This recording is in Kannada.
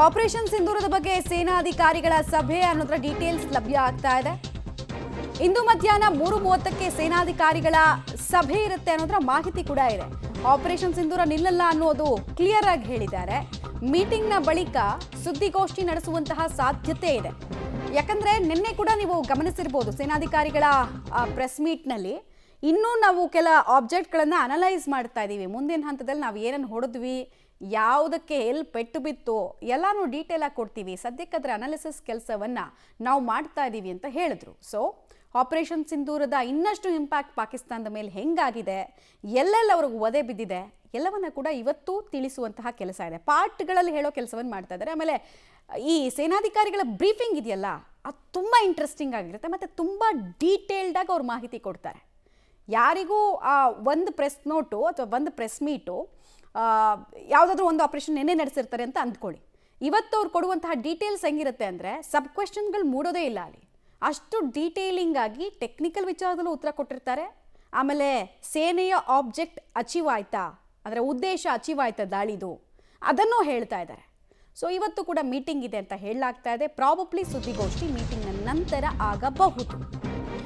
ಆಪರೇಷನ್ ಸಿಂಧೂರದ ಬಗ್ಗೆ ಸೇನಾಧಿಕಾರಿಗಳ ಸಭೆ ಅನ್ನೋದರ ಡೀಟೇಲ್ಸ್ ಲಭ್ಯ ಆಗ್ತಾ ಇದೆ. ಇಂದು ಮಧ್ಯಾಹ್ನ 3:30ಕ್ಕೆ ಸೇನಾಧಿಕಾರಿಗಳ ಸಭೆ ಇರುತ್ತೆ ಅನ್ನೋದರ ಮಾಹಿತಿ ಕೂಡ ಇದೆ. ಆಪರೇಷನ್ ಸಿಂಧೂರ ನಿಲ್ಲಲ್ಲ ಅನ್ನೋದು ಕ್ಲಿಯರ್ ಆಗಿ ಹೇಳಿದ್ದಾರೆ. ಮೀಟಿಂಗ್ನ ಬಳಿಕ ಸುದ್ದಿಗೋಷ್ಠಿ ನಡೆಸುವಂತಹ ಸಾಧ್ಯತೆ ಇದೆ. ಯಾಕಂದ್ರೆ ನಿನ್ನೆ ಕೂಡ ನೀವು ಗಮನಿಸಿರಬಹುದು ಸೇನಾಧಿಕಾರಿಗಳ ಪ್ರೆಸ್ ಮೀಟ್ನಲ್ಲಿ ಇನ್ನೂ ನಾವು ಕೆಲ ಆಬ್ಜೆಕ್ಟ್ಗಳನ್ನು ಅನಲೈಸ್ ಮಾಡ್ತಾ ಇದ್ದೀವಿ. ಮುಂದಿನ ಹಂತದಲ್ಲಿ ನಾವು ಏನನ್ನು ಹೊಡೆದ್ವಿ, ಯಾವುದಕ್ಕೆ ಎಲ್ಲಿ ಪೆಟ್ಟು ಬಿತ್ತು ಎಲ್ಲಾನು ಡೀಟೇಲ್ ಆಗಿ ಕೊಡ್ತೀವಿ. ಸದ್ಯಕ್ಕೆ ಅದರ ಅನಾಲಿಸಿಸ್ ಕೆಲಸವನ್ನು ನಾವು ಮಾಡ್ತಾ ಇದ್ದೀವಿ ಅಂತ ಹೇಳಿದ್ರು. ಸೊ ಆಪರೇಷನ್ ಸಿಂಧೂರದ ಇನ್ನಷ್ಟು ಇಂಪ್ಯಾಕ್ಟ್ ಪಾಕಿಸ್ತಾನದ ಮೇಲೆ ಹೆಂಗಾಗಿದೆ, ಎಲ್ಲೆಲ್ಲ ಅವ್ರಿಗೆ ಒದೆ ಬಿದ್ದಿದೆ ಎಲ್ಲವನ್ನ ಕೂಡ ಇವತ್ತು ತಿಳಿಸುವಂತಹ ಕೆಲಸ ಇದೆ. ಪಾರ್ಟ್ಗಳಲ್ಲಿ ಹೇಳೋ ಕೆಲಸವನ್ನು ಮಾಡ್ತಾ ಇದ್ದಾರೆ. ಆಮೇಲೆ ಈ ಸೇನಾಧಿಕಾರಿಗಳ ಬ್ರೀಫಿಂಗ್ ಇದೆಯಲ್ಲ, ಅದು ತುಂಬ ಇಂಟ್ರೆಸ್ಟಿಂಗ್ ಆಗಿರುತ್ತೆ ಮತ್ತು ತುಂಬ ಡೀಟೇಲ್ಡಾಗಿ ಅವ್ರು ಮಾಹಿತಿ ಕೊಡ್ತಾರೆ. ಯಾರಿಗೂ ಒಂದು ಪ್ರೆಸ್ ನೋಟು ಅಥವಾ ಒಂದು ಪ್ರೆಸ್ ಮೀಟು ಯಾವುದಾದ್ರೂ ಒಂದು ಆಪರೇಷನ್ ನೆನ್ನೆ ನಡೆಸಿರ್ತಾರೆ ಅಂತ ಅಂದ್ಕೊಳ್ಳಿ. ಇವತ್ತು ಅವ್ರು ಕೊಡುವಂತಹ ಡೀಟೇಲ್ಸ್ ಹೆಂಗಿರುತ್ತೆ ಅಂದರೆ ಸಬ್ ಕ್ವೆಶ್ಚನ್ಗಳು ಮೂಡೋದೇ ಇಲ್ಲ ಅಲ್ಲಿ. ಅಷ್ಟು ಡೀಟೇಲಿಂಗ್ ಆಗಿ ಟೆಕ್ನಿಕಲ್ ವಿಚಾರದಲ್ಲೂ ಉತ್ತರ ಕೊಟ್ಟಿರ್ತಾರೆ. ಆಮೇಲೆ ಸೇನೆಯ ಆಬ್ಜೆಕ್ಟ್ ಅಚೀವ್ ಆಯ್ತಾ, ಅದರ ಉದ್ದೇಶ ಅಚೀವ್ ಆಯ್ತಾ ದಾಳಿದು, ಅದನ್ನು ಹೇಳ್ತಾ ಇದ್ದಾರೆ. ಸೊ ಇವತ್ತು ಕೂಡ ಮೀಟಿಂಗ್ ಇದೆ ಅಂತ ಹೇಳಲಾಗ್ತಾ ಇದೆ. ಪ್ರಾಬಬ್ಲಿ ಸುದ್ದಿಗೋಷ್ಠಿ ಮೀಟಿಂಗ್ನ ನಂತರ ಆಗಬಹುದು.